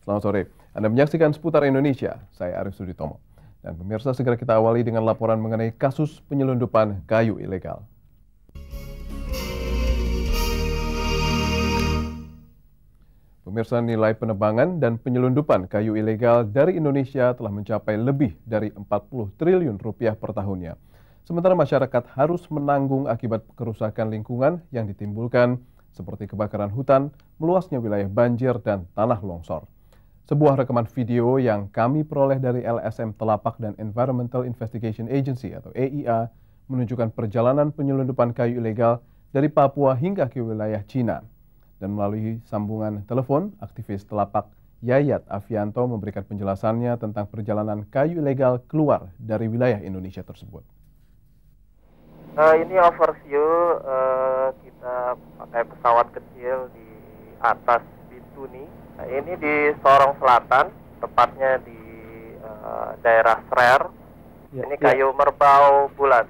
Selamat sore. Anda menyaksikan Seputar Indonesia. Saya Arif Suditomo. Dan pemirsa, segera kita awali dengan laporan mengenai kasus penyelundupan kayu ilegal. Pemirsa, nilai penebangan dan penyelundupan kayu ilegal dari Indonesia telah mencapai lebih dari 40 triliun rupiah per tahunnya. Sementara masyarakat harus menanggung akibat kerusakan lingkungan yang ditimbulkan seperti kebakaran hutan, meluasnya wilayah banjir, dan tanah longsor. Sebuah rekaman video yang kami peroleh dari LSM Telapak dan Environmental Investigation Agency atau EIA menunjukkan perjalanan penyelundupan kayu ilegal dari Papua hingga ke wilayah Cina. Dan melalui sambungan telepon, aktivis Telapak Yayat Afianto memberikan penjelasannya tentang perjalanan kayu ilegal keluar dari wilayah Indonesia tersebut. Ini overview, kita pakai pesawat kecil di atas Bintuni. Nah, ini di Sorong Selatan, tepatnya di daerah Srer. Ini kayu merbau bulat.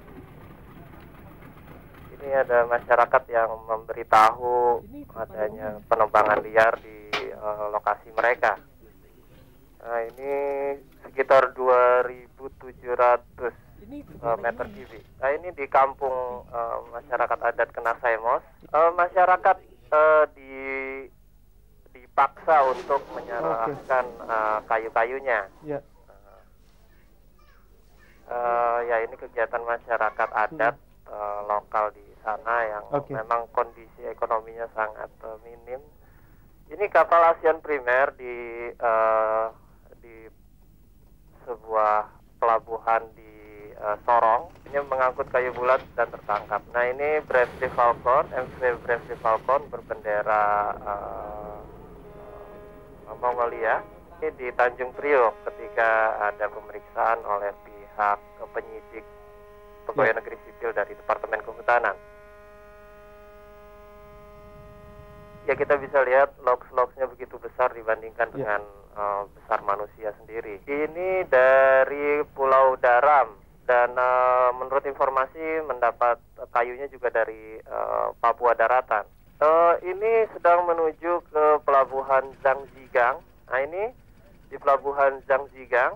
Ini ada masyarakat yang memberitahu adanya penebangan liar di lokasi mereka. Nah, ini sekitar 2.700 meter kubik. Nah, ini di kampung masyarakat adat Kenasaemos. Masyarakat dipaksa untuk menyerahkan kayu-kayunya. Ya, ini kegiatan masyarakat adat lokal di sana yang memang kondisi ekonominya sangat minim. Ini kapal ASEAN Primer di sebuah pelabuhan di Sorong. Ini mengangkut kayu bulat dan tertangkap. Nah, ini Bravely Falcon, MV Bravely Falcon berbendera Mongolia. Ini di Tanjung Priok ketika ada pemeriksaan oleh pihak penyidik pegawai negeri sipil dari Departemen Kehutanan. Ya, kita bisa lihat logs-logsnya begitu besar dibandingkan dengan besar manusia sendiri. Ini dari Pulau Daram dan menurut informasi mendapat kayunya juga dari Papua Daratan. Ini sedang menuju ke pelabuhan Zhangjigang. Nah, ini di pelabuhan Zhangjigang.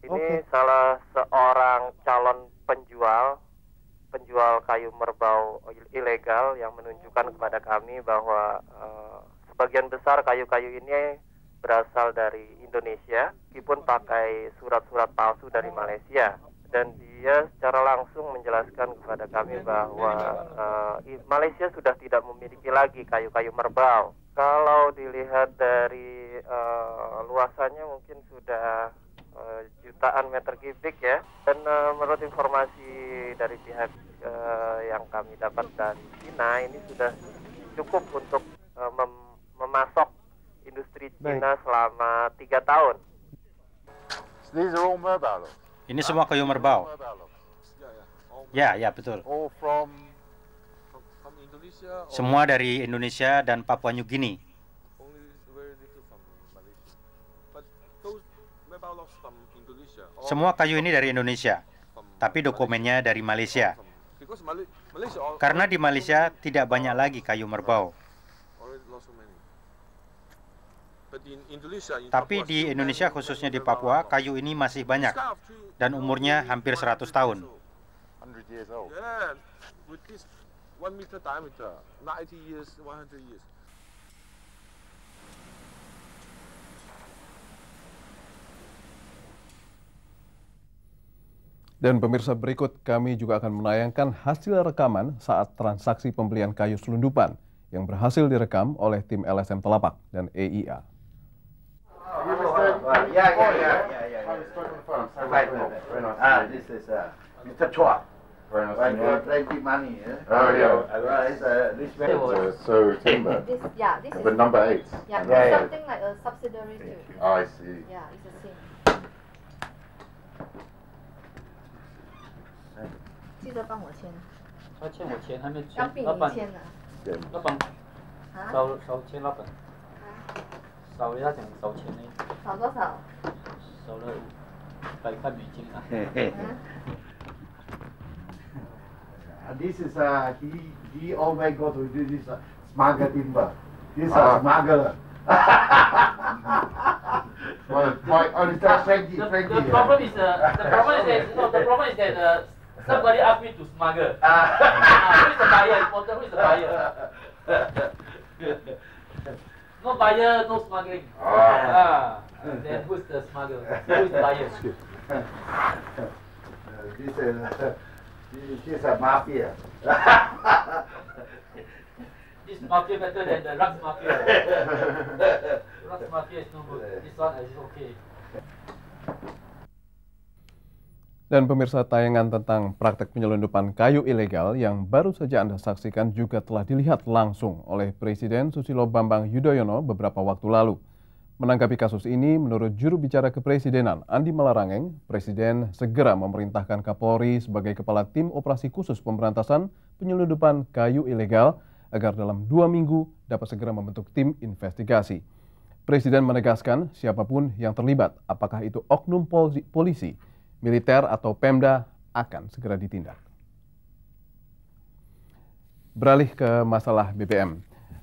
Ini salah seorang calon penjual kayu merbau ilegal yang menunjukkan kepada kami bahwa sebagian besar kayu-kayu ini berasal dari Indonesia, meskipun pakai surat-surat palsu dari Malaysia. Dan dia secara langsung menjelaskan kepada kami bahwa Malaysia sudah tidak memiliki lagi kayu-kayu merbau. Kalau dilihat dari luasannya mungkin sudah jutaan meter kubik ya. Dan menurut informasi dari pihak yang kami dapat dari Cina, ini sudah cukup untuk memasok industri Cina selama 3 tahun. Ini semua kayu merbau. Ya, betul. Semua dari Indonesia dan Papua New Guinea. Semua kayu ini dari Indonesia, tapi dokumennya dari Malaysia. Karena di Malaysia tidak banyak lagi kayu merbau. Tapi di Indonesia, khususnya di Papua, kayu ini masih banyak dan umurnya hampir 100 tahun. Dan pemirsa, berikut kami juga akan menayangkan hasil rekaman saat transaksi pembelian kayu selundupan yang berhasil direkam oleh tim LSM Telapak dan EIA. This is Mr. Chua. Plenty money. Oh yeah. So timber. This is But number 8. something like a subsidiary to. Oh, I see. Yeah, it's the same. 记得帮我签。他欠我钱还没签，要比老板，你签呢。老板啊？少签老板，少了他讲少钱呢，少多少？少了100块美金啊。This is he always go to do this smuggle timber. This is smuggler. Only Frankie. The problem is that somebody asked me to smuggle. Who is the buyer? Important. Who is the buyer? No buyer, no smuggling. Then who's the smuggler? Who is the buyer? This is a mafia. This mafia better than the drugs mafia. Drugs mafia is no good. This one is okay. Dan pemirsa, tayangan tentang praktek penyelundupan kayu ilegal yang baru saja Anda saksikan juga telah dilihat langsung oleh Presiden Susilo Bambang Yudhoyono beberapa waktu lalu. Menanggapi kasus ini, menurut juru bicara kepresidenan Andi Malarangeng, Presiden segera memerintahkan Kapolri sebagai kepala tim operasi khusus pemberantasan penyelundupan kayu ilegal agar dalam 2 minggu dapat segera membentuk tim investigasi. Presiden menegaskan siapapun yang terlibat, apakah itu oknum polisi, militer atau Pemda, akan segera ditindak. Beralih ke masalah BBM.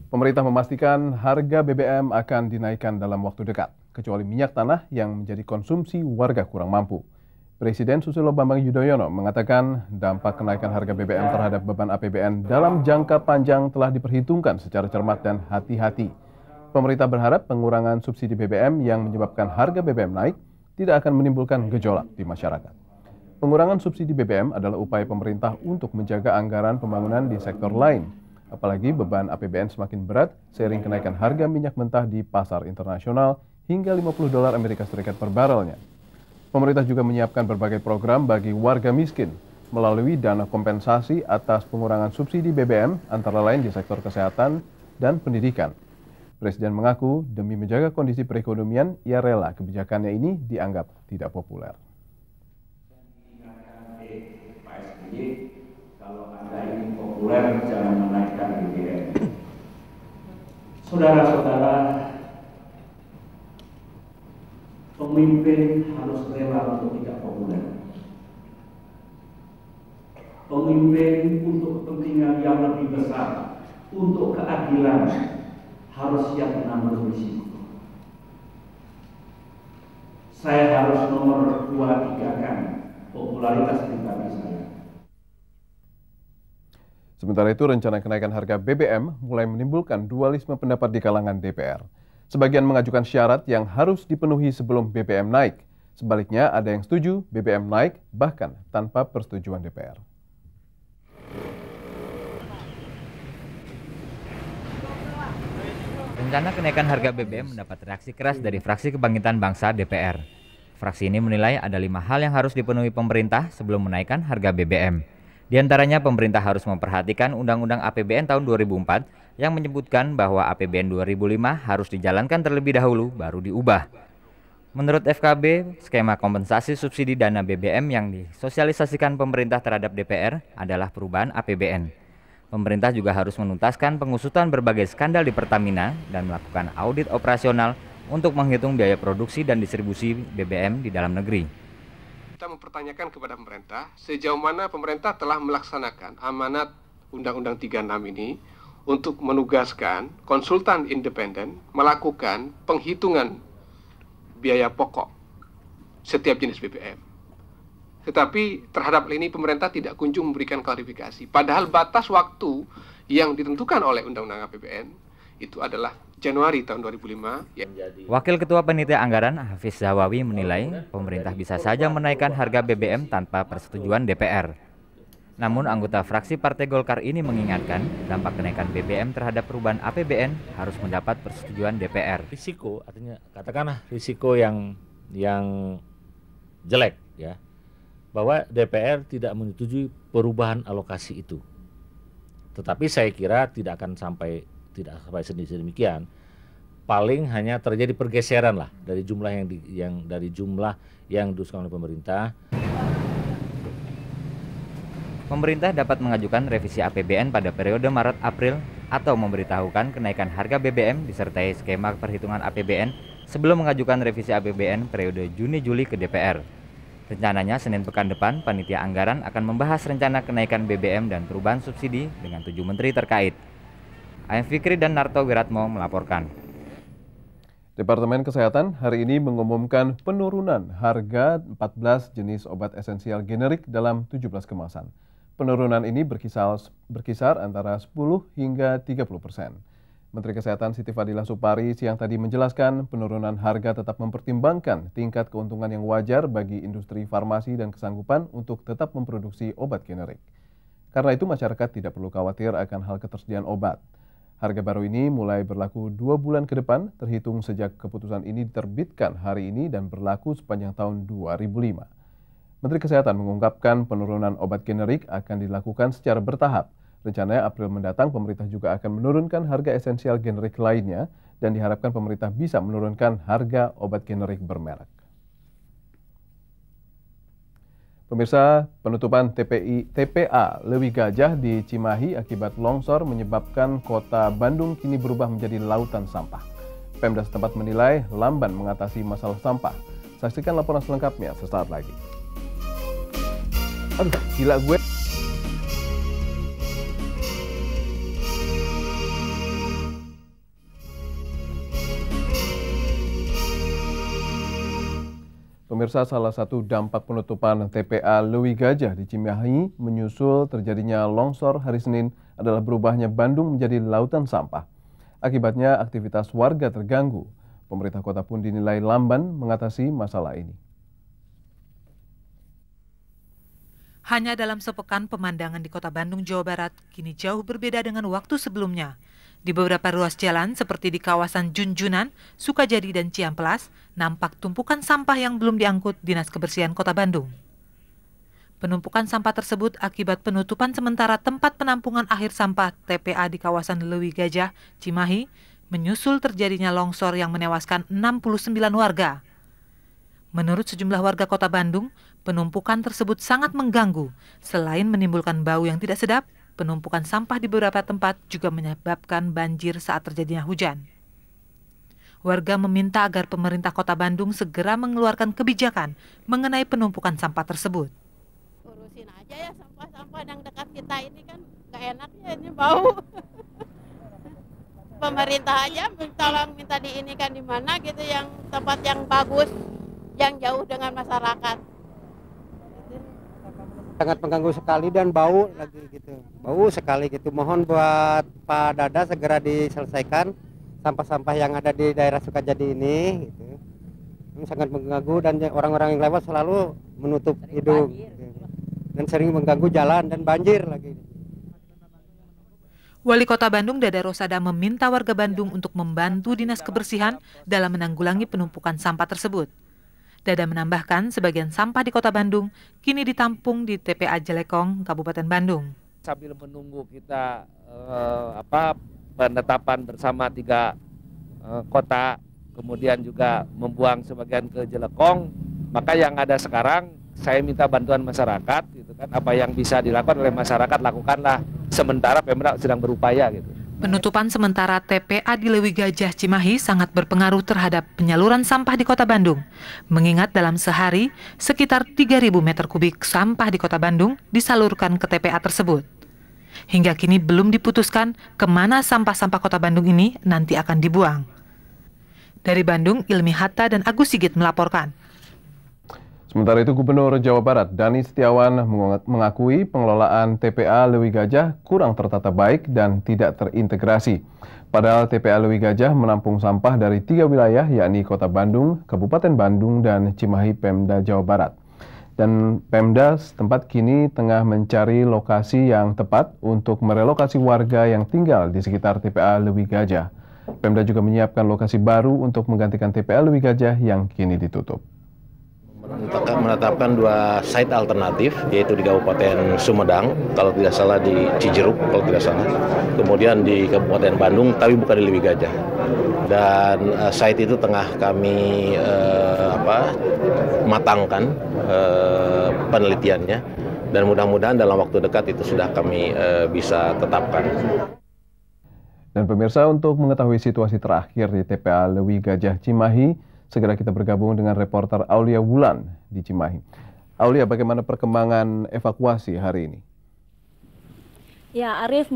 Pemerintah memastikan harga BBM akan dinaikkan dalam waktu dekat, kecuali minyak tanah yang menjadi konsumsi warga kurang mampu. Presiden Susilo Bambang Yudhoyono mengatakan dampak kenaikan harga BBM terhadap beban APBN dalam jangka panjang telah diperhitungkan secara cermat dan hati-hati. Pemerintah berharap pengurangan subsidi BBM yang menyebabkan harga BBM naik tidak akan menimbulkan gejolak di masyarakat. Pengurangan subsidi BBM adalah upaya pemerintah untuk menjaga anggaran pembangunan di sektor lain. Apalagi beban APBN semakin berat seiring kenaikan harga minyak mentah di pasar internasional hingga $50 Amerika Serikat per barelnya. Pemerintah juga menyiapkan berbagai program bagi warga miskin melalui dana kompensasi atas pengurangan subsidi BBM antara lain di sektor kesehatan dan pendidikan. Presiden mengaku demi menjaga kondisi perekonomian, ia rela kebijakannya ini dianggap tidak populer. Kalau Anda ingin populer, jangan menaikkan BBM. Saudara-saudara, pemimpin harus rela untuk tidak populer. Pemimpin untuk kepentingan yang lebih besar, untuk keadilan, harus siap menanggung risiko. Saya harus nomor 2-3 kan popularitas pribadi saya. Sementara itu, rencana kenaikan harga BBM mulai menimbulkan dualisme pendapat di kalangan DPR. Sebagian mengajukan syarat yang harus dipenuhi sebelum BBM naik. Sebaliknya, ada yang setuju BBM naik bahkan tanpa persetujuan DPR. Rencana kenaikan harga BBM mendapat reaksi keras dari fraksi Kebangkitan Bangsa DPR. Fraksi ini menilai ada 5 hal yang harus dipenuhi pemerintah sebelum menaikkan harga BBM. Di antaranya pemerintah harus memperhatikan Undang-Undang APBN tahun 2004 yang menyebutkan bahwa APBN 2005 harus dijalankan terlebih dahulu baru diubah. Menurut FKB, skema kompensasi subsidi dana BBM yang disosialisasikan pemerintah terhadap DPR adalah perubahan APBN. Pemerintah juga harus menuntaskan pengusutan berbagai skandal di Pertamina dan melakukan audit operasional untuk menghitung biaya produksi dan distribusi BBM di dalam negeri. Kita mempertanyakan kepada pemerintah sejauh mana pemerintah telah melaksanakan amanat Undang-Undang 36 ini untuk menugaskan konsultan independen melakukan penghitungan biaya pokok setiap jenis BBM. Tetapi terhadap ini pemerintah tidak kunjung memberikan klarifikasi. Padahal batas waktu yang ditentukan oleh Undang-Undang APBN itu adalah Januari tahun 2005. Wakil Ketua Panitia Anggaran Hafiz Zawawi menilai pemerintah bisa saja menaikkan harga BBM tanpa persetujuan DPR. Namun anggota fraksi Partai Golkar ini mengingatkan dampak kenaikan BBM terhadap perubahan APBN harus mendapat persetujuan DPR. Risiko, artinya katakanlah risiko yang jelek ya, bahwa DPR tidak menyetujui perubahan alokasi itu. Tetapi saya kira tidak sampai sedemikian. Paling hanya terjadi pergeseran lah dari jumlah yang diusulkan oleh pemerintah. Pemerintah dapat mengajukan revisi APBN pada periode Maret-April atau memberitahukan kenaikan harga BBM disertai skema perhitungan APBN sebelum mengajukan revisi APBN periode Juni-Juli ke DPR. Rencananya Senin pekan depan, Panitia Anggaran akan membahas rencana kenaikan BBM dan perubahan subsidi dengan 7 menteri terkait. AM Fikri dan Narto Wiratmo melaporkan. Departemen Kesehatan hari ini mengumumkan penurunan harga 14 jenis obat esensial generik dalam 17 kemasan. Penurunan ini berkisar antara 10 hingga 30%. Menteri Kesehatan Siti Fadila Supari siang tadi menjelaskan penurunan harga tetap mempertimbangkan tingkat keuntungan yang wajar bagi industri farmasi dan kesanggupan untuk tetap memproduksi obat generik. Karena itu masyarakat tidak perlu khawatir akan hal ketersediaan obat. Harga baru ini mulai berlaku 2 bulan ke depan, terhitung sejak keputusan ini diterbitkan hari ini dan berlaku sepanjang tahun 2005. Menteri Kesehatan mengungkapkan penurunan obat generik akan dilakukan secara bertahap. Rencananya April mendatang pemerintah juga akan menurunkan harga esensial generik lainnya dan diharapkan pemerintah bisa menurunkan harga obat generik bermerek. Pemirsa, penutupan TPA Lewi Gajah di Cimahi akibat longsor menyebabkan kota Bandung kini berubah menjadi lautan sampah. Pemda setempat menilai lamban mengatasi masalah sampah. Saksikan laporan selengkapnya sesaat lagi. Aduh, gila gue. Pemirsa, salah satu dampak penutupan TPA Lewi Gajah di Cimahi menyusul terjadinya longsor hari Senin adalah berubahnya Bandung menjadi lautan sampah. Akibatnya aktivitas warga terganggu. Pemerintah kota pun dinilai lamban mengatasi masalah ini. Hanya dalam sepekan pemandangan di kota Bandung, Jawa Barat kini jauh berbeda dengan waktu sebelumnya. Di beberapa ruas jalan seperti di kawasan Junjunan, Sukajadi, dan Ciamplas, nampak tumpukan sampah yang belum diangkut Dinas Kebersihan Kota Bandung. Penumpukan sampah tersebut akibat penutupan sementara tempat penampungan akhir sampah TPA di kawasan Lewi Gajah, Cimahi, menyusul terjadinya longsor yang menewaskan 69 warga. Menurut sejumlah warga Kota Bandung, penumpukan tersebut sangat mengganggu. Selain menimbulkan bau yang tidak sedap, penumpukan sampah di beberapa tempat juga menyebabkan banjir saat terjadinya hujan. Warga meminta agar pemerintah Kota Bandung segera mengeluarkan kebijakan mengenai penumpukan sampah tersebut. Urusin aja ya sampah-sampah yang dekat kita ini kan gak enak ya, ini bau. Pemerintah aja tolong minta diinikan di mana gitu, yang tempat yang bagus, yang jauh dengan masyarakat. Sangat mengganggu sekali dan bau lagi gitu, bau sekali gitu. Mohon buat Pak Dada segera diselesaikan sampah-sampah yang ada di daerah Sukajadi ini gitu. Ini sangat mengganggu dan orang-orang yang lewat selalu menutup hidung gitu. Dan sering mengganggu jalan dan banjir lagi. Wali Kota Bandung Dada Rosada meminta warga Bandung untuk membantu Dinas Kebersihan dalam menanggulangi penumpukan sampah tersebut. Dada menambahkan sebagian sampah di Kota Bandung kini ditampung di TPA Jelekong, Kabupaten Bandung. Sambil menunggu kita penetapan bersama 3 kota, kemudian juga membuang sebagian ke Jelekong, maka yang ada sekarang saya minta bantuan masyarakat, gitu kan, apa yang bisa dilakukan oleh masyarakat lakukanlah. Sementara Pemda sedang berupaya gitu. Penutupan sementara TPA di Lewi Gajah Cimahi sangat berpengaruh terhadap penyaluran sampah di Kota Bandung. Mengingat dalam sehari, sekitar 3.000 meter kubik sampah di Kota Bandung disalurkan ke TPA tersebut. Hingga kini belum diputuskan kemana sampah-sampah Kota Bandung ini nanti akan dibuang. Dari Bandung, Ilmi Hatta dan Agus Sigit melaporkan. Sementara itu, Gubernur Jawa Barat Dani Setiawan mengakui pengelolaan TPA Lewi Gajah kurang tertata baik dan tidak terintegrasi. Padahal TPA Lewi Gajah menampung sampah dari 3 wilayah, yakni Kota Bandung, Kabupaten Bandung, dan Cimahi, Pemda Jawa Barat. Dan Pemda setempat kini tengah mencari lokasi yang tepat untuk merelokasi warga yang tinggal di sekitar TPA Lewi Gajah. Pemda juga menyiapkan lokasi baru untuk menggantikan TPA Lewi Gajah yang kini ditutup. Menetapkan 2 site alternatif, yaitu di Kabupaten Sumedang, kalau tidak salah di Cijeruk, kalau tidak salah. Kemudian di Kabupaten Bandung, tapi bukan di Lewi Gajah. Dan site itu tengah kami matangkan penelitiannya, dan mudah-mudahan dalam waktu dekat itu sudah kami bisa tetapkan. Dan pemirsa, untuk mengetahui situasi terakhir di TPA Lewi Gajah Cimahi, segera kita bergabung dengan reporter Aulia Wulan di Cimahi. Aulia, bagaimana perkembangan evakuasi hari ini? Ya, Arif,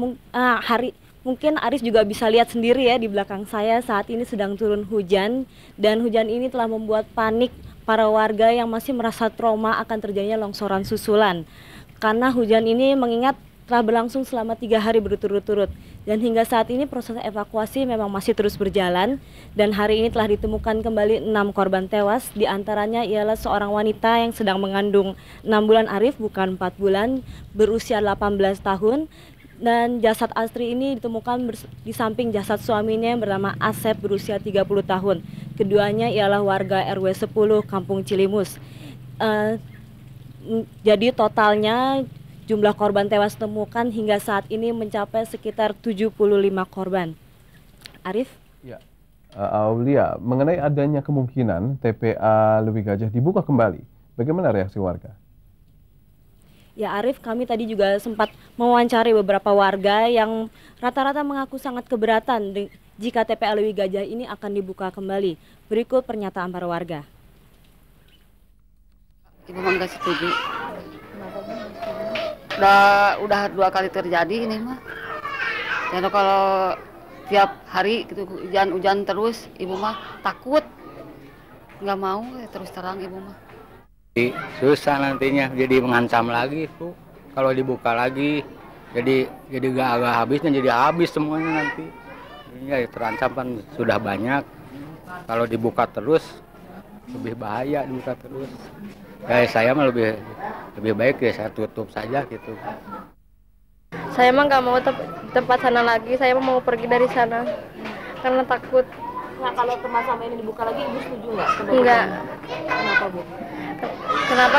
Mungkin Arif juga bisa lihat sendiri ya di belakang saya saat ini sedang turun hujan, dan hujan ini telah membuat panik para warga yang masih merasa trauma akan terjadinya longsoran susulan. Karena hujan ini mengingat telah berlangsung selama 3 hari berturut-turut, dan hingga saat ini proses evakuasi memang masih terus berjalan, dan hari ini telah ditemukan kembali 6 korban tewas. Di antaranya ialah seorang wanita yang sedang mengandung 6 bulan, Arif, bukan 4 bulan, berusia 18 tahun. Dan jasad Astri ini ditemukan di samping jasad suaminya yang bernama Asep berusia 30 tahun. Keduanya ialah warga RW 10 Kampung Cilimus. Jadi totalnya jumlah korban tewas ditemukan hingga saat ini mencapai sekitar 75 korban. Arif? Ya. Aulia, mengenai adanya kemungkinan TPA Leuwi Gajah dibuka kembali, bagaimana reaksi warga? Ya Arif, kami tadi juga sempat mewawancari beberapa warga yang rata-rata mengaku sangat keberatan jika TPA Leuwi Gajah ini akan dibuka kembali. Berikut pernyataan para warga. Ibu mah nggak setuju. Udah 2 kali terjadi ini mah. Jadi kalau tiap hari gitu hujan terus, ibu mah takut, nggak mau terus terang ibu mah. Susah nantinya, jadi mengancam lagi tuh kalau dibuka lagi, jadi gak habisnya, jadi habis semuanya nanti. Ya terancam kan sudah banyak, kalau dibuka terus lebih bahaya dibuka terus. Ya saya mah lebih baik ya saya tutup saja gitu. Saya mah nggak mau tempat sana lagi, saya mau pergi dari sana karena takut. Nah, kalau tempat sama ini dibuka lagi, ibu setuju nggak? Enggak. Kenapa, Bu? Kenapa?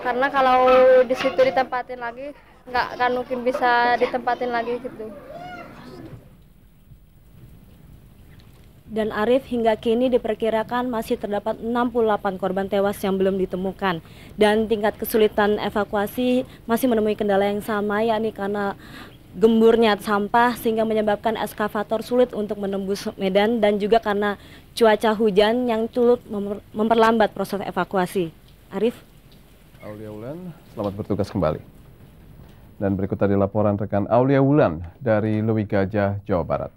Karena kalau di situ ditempatin lagi, nggak akan mungkin bisa ditempatin lagi gitu. Dan Arif, hingga kini diperkirakan masih terdapat 68 korban tewas yang belum ditemukan. Dan tingkat kesulitan evakuasi masih menemui kendala yang sama, yakni karena gemburnya sampah sehingga menyebabkan eskavator sulit untuk menembus medan, dan juga karena cuaca hujan yang turut memperlambat proses evakuasi. Arif? Aulia Wulan, selamat bertugas kembali. Dan berikut tadi laporan rekan Aulia Wulan dari Leuwi Gajah, Jawa Barat.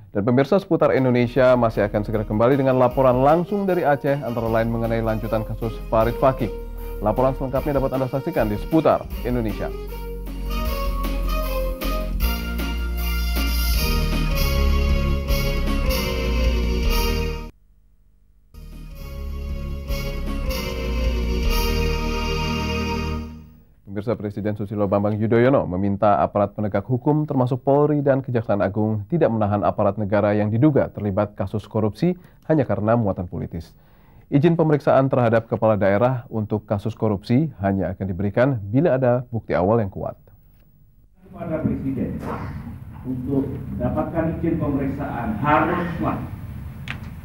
Dan pemirsa, Seputar Indonesia masih akan segera kembali dengan laporan langsung dari Aceh, antara lain mengenai lanjutan kasus Farid Fakih. Laporan selengkapnya dapat Anda saksikan di Seputar Indonesia. Pemirsa, Presiden Susilo Bambang Yudhoyono meminta aparat penegak hukum termasuk Polri dan Kejaksaan Agung tidak menahan aparat negara yang diduga terlibat kasus korupsi hanya karena muatan politis. Izin pemeriksaan terhadap kepala daerah untuk kasus korupsi hanya akan diberikan bila ada bukti awal yang kuat. Kepada Presiden untuk mendapatkan izin pemeriksaan haruslah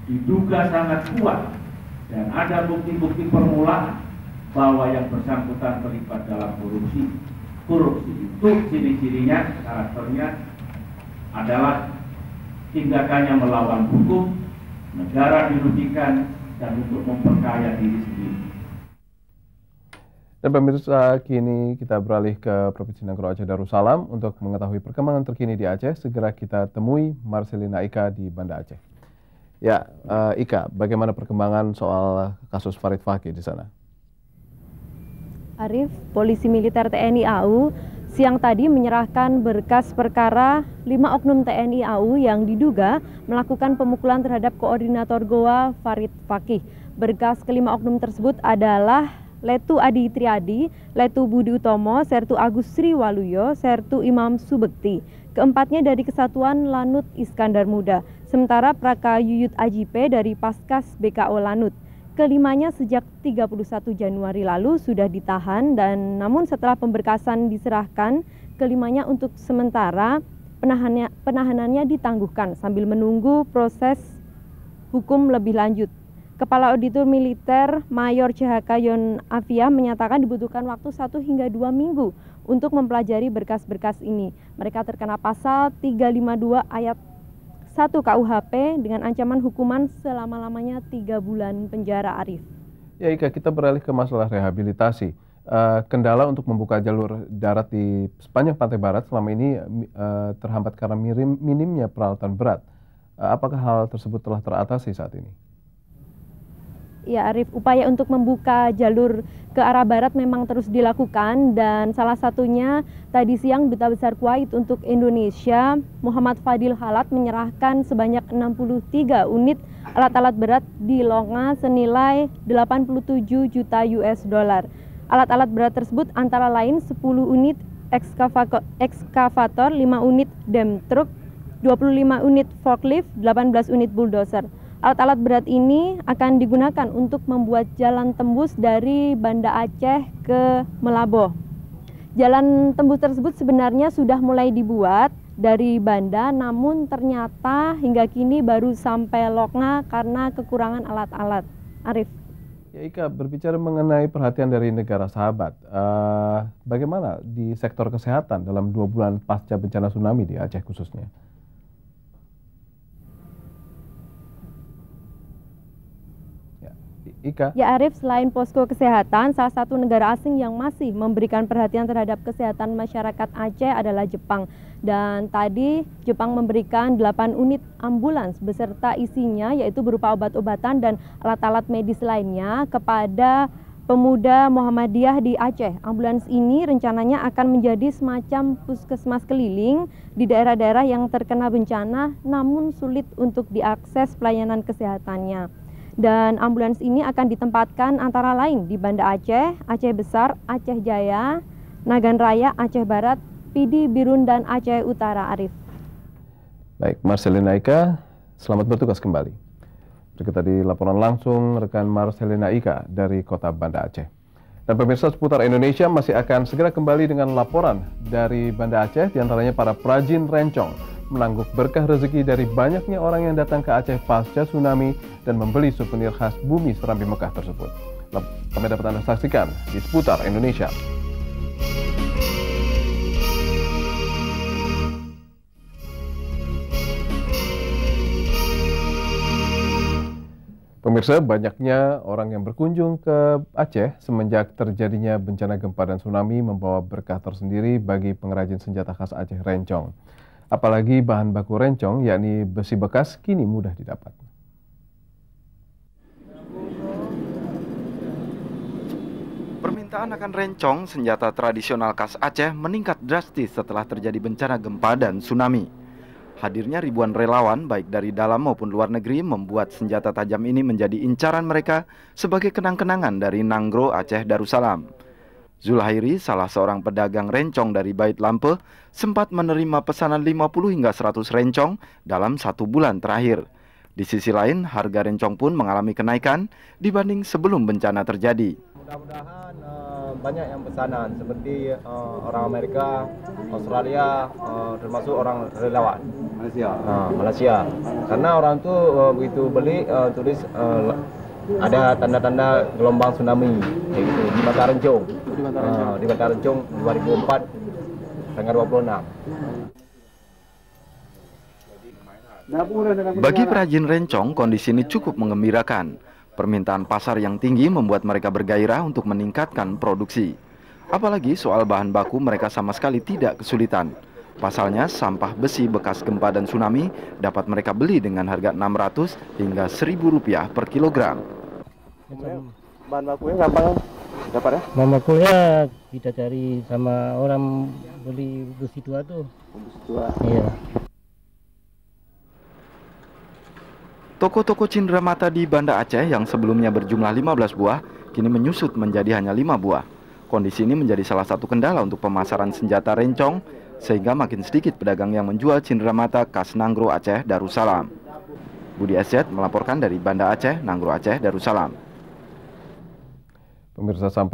diduga sangat kuat dan ada bukti-bukti permulaan bahwa yang bersangkutan terlibat dalam korupsi. Korupsi itu ciri-cirinya, karakternya adalah tindakannya melawan hukum, negara dirugikan, dan untuk memperkaya diri sendiri. Dan pemirsa, kini kita beralih ke Provinsi Nagro Aceh Darussalam untuk mengetahui perkembangan terkini di Aceh. Segera kita temui Marcelina Ika di Banda Aceh. Ya, Ika, bagaimana perkembangan soal kasus Farid Fakih di sana? Arif, Polisi Militer TNI AU siang tadi menyerahkan berkas perkara 5 oknum TNI AU yang diduga melakukan pemukulan terhadap koordinator Goa Farid Fakih. Berkas kelima oknum tersebut adalah Letu Adi Triadi, Letu Budi Utomo, Sertu Agus Sri Waluyo, Sertu Imam Subekti. Keempatnya dari Kesatuan Lanut Iskandar Muda, sementara Praka Yuyut Ajipe dari Paskas BKO Lanut. Kelimanya sejak 31 Januari lalu sudah ditahan, dan namun setelah pemberkasan diserahkan, kelimanya untuk sementara penahanannya ditangguhkan sambil menunggu proses hukum lebih lanjut. Kepala Auditor Militer Mayor CHK Yon Afia menyatakan dibutuhkan waktu 1 hingga 2 minggu untuk mempelajari berkas-berkas ini. Mereka terkena pasal 352 ayat 1 KUHP dengan ancaman hukuman selama-lamanya 3 bulan penjara, Arif. Ya Ika, kita beralih ke masalah rehabilitasi. kendala untuk membuka jalur darat di sepanjang pantai barat selama ini terhambat karena minimnya peralatan berat. Apakah hal tersebut telah teratasi saat ini? Ya Arif, upaya untuk membuka jalur ke arah barat memang terus dilakukan dan salah satunya tadi siang Duta Besar Kuwait untuk Indonesia Muhammad Fadil Halat menyerahkan sebanyak 63 unit alat-alat berat di Longa senilai 87 juta US dollar. Alat-alat berat tersebut antara lain 10 unit ekskavator, 5 unit dump truck, 25 unit forklift, 18 unit bulldozer. Alat-alat berat ini akan digunakan untuk membuat jalan tembus dari Banda Aceh ke Melaboh. Jalan tembus tersebut sebenarnya sudah mulai dibuat dari Banda, namun ternyata hingga kini baru sampai Lokna karena kekurangan alat-alat. Arif. Ya Ika, berbicara mengenai perhatian dari negara sahabat, bagaimana di sektor kesehatan dalam 2 bulan pasca bencana tsunami di Aceh khususnya? Ika. Ya Arif, selain posko kesehatan, salah satu negara asing yang masih memberikan perhatian terhadap kesehatan masyarakat Aceh adalah Jepang. Dan tadi Jepang memberikan 8 unit ambulans beserta isinya yaitu berupa obat-obatan dan alat-alat medis lainnya kepada pemuda Muhammadiyah di Aceh. Ambulans ini rencananya akan menjadi semacam puskesmas keliling di daerah-daerah yang terkena bencana namun sulit untuk diakses pelayanan kesehatannya. Dan ambulans ini akan ditempatkan antara lain di Banda Aceh, Aceh Besar, Aceh Jaya, Nagan Raya, Aceh Barat, Pidi, Birun, dan Aceh Utara. Arif. Baik, Marcelina Ika, selamat bertugas kembali. Berikut tadi laporan langsung rekan Marcelina Ika dari kota Banda Aceh. Dan pemirsa seputar Indonesia masih akan segera kembali dengan laporan dari Banda Aceh, diantaranya para perajin rencong menangguk berkah rezeki dari banyaknya orang yang datang ke Aceh pasca tsunami dan membeli souvenir khas bumi Serambi Mekah tersebut. Kami dapat Anda saksikan di seputar Indonesia. Pemirsa, banyaknya orang yang berkunjung ke Aceh semenjak terjadinya bencana gempa dan tsunami membawa berkah tersendiri bagi pengrajin senjata khas Aceh rencong. Apalagi bahan baku rencong, yakni besi bekas, kini mudah didapat. Permintaan akan rencong, senjata tradisional khas Aceh, meningkat drastis setelah terjadi bencana gempa dan tsunami. Hadirnya ribuan relawan, baik dari dalam maupun luar negeri, membuat senjata tajam ini menjadi incaran mereka sebagai kenang-kenangan dari Nanggro Aceh Darussalam. Zulhairi, salah seorang pedagang rencong dari Bait Lampe, sempat menerima pesanan 50 hingga 100 rencong dalam 1 bulan terakhir. Di sisi lain, harga rencong pun mengalami kenaikan dibanding sebelum bencana terjadi. Mudah-mudahan banyak yang pesanan, seperti orang Amerika, Australia, termasuk orang relawan. Malaysia. Karena orang tuh begitu beli tulis ada tanda-tanda gelombang tsunami kayak gitu di Banda Rencong. Di Banda Rencong 2004 tanggal 26. Bagi perajin rencong, kondisi ini cukup menggembirakan. Permintaan pasar yang tinggi membuat mereka bergairah untuk meningkatkan produksi. Apalagi soal bahan baku mereka sama sekali tidak kesulitan. Pasalnya, sampah besi bekas gempa dan tsunami dapat mereka beli dengan harga Rp600 hingga Rp1.000 per kilogram. Bahan bakunya gampang dapat ya? Bahan bakunya kita cari sama orang beli besi tua tuh. Besi tua? Iya. Toko-toko Cindramata di Banda Aceh yang sebelumnya berjumlah 15 buah, kini menyusut menjadi hanya 5 buah. Kondisi ini menjadi salah satu kendala untuk pemasaran senjata rencong, sehingga makin sedikit pedagang yang menjual cindramata khas Nanggro Aceh Darussalam. Budi Asyad melaporkan dari Banda Aceh, Nanggro Aceh Darussalam. Pemirsa, sampai